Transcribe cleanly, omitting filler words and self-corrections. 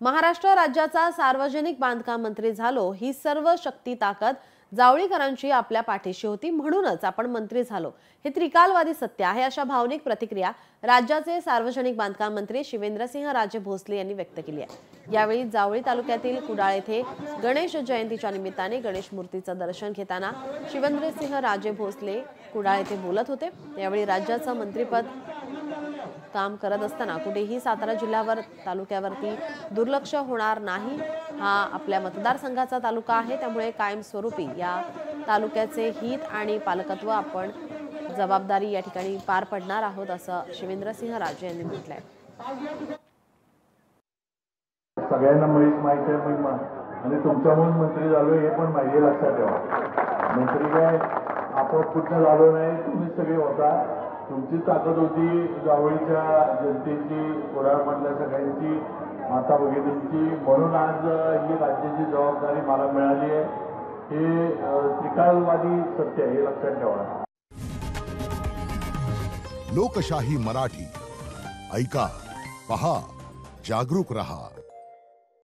महाराष्ट्र राज्याचा सार्वजनिक बांधकाम मंत्री झालो ही सर्व शक्ती ताकद जावळीकरांची आपल्या पाठीशी होती, म्हणूनच आपण मंत्री झालो हे त्रिकालवादी सत्य आहे, अशा भावनिक प्रतिक्रिया राज्याचे सार्वजनिक बांधकाम मंत्री शिवेंद्रसिंहराजे भोसले यांनी व्यक्त केली आहे। यावेळी जावळी तालुक्यातील कुडाळ येथे गणेश जयंतीच्या निमित्ताने गणेश मूर्तीचं दर्शन घेताना शिवेंद्रसिंहराजे भोसले कुडाळ येथे बोलत होते। यावेळी राज्याचं मंत्रिपद काम करत असताना कुठेही सातारा जिल्ह्यावर तालुक्यावरती दुर्लक्ष होणार नाही। हा आपल्या मतदारसंघाचा तालुका आहे, त्यामुळे कायमस्वरूपी या तालुक्याचे हित आणि पालकत्व आपण जबाबदारी या ठिकाणी पार पडणार आहोत, असं शिवेंद्रसिंहराजे यांनी म्हटलंय। सगळ्यांना माहिती आहे आणि तुमच्यामुळे मंत्री झालो हे पण माहिती लक्षात ठेवा। मंत्री काय आपण कुठं झालो नाही, तुम्ही सगळे होता, तुमची ताकद होती जावळीच्या जनतेची, कोराडमधल्या सगळ्यांची, माता भगिनींची, म्हणून आज ही राज्याची जबाबदारी मला मिळाली आहे। हे त्रिकालवादी सत्य आहे, हे लक्षात ठेवा। लोकशाही मराठी ऐका, पहा, जागरूक रहा।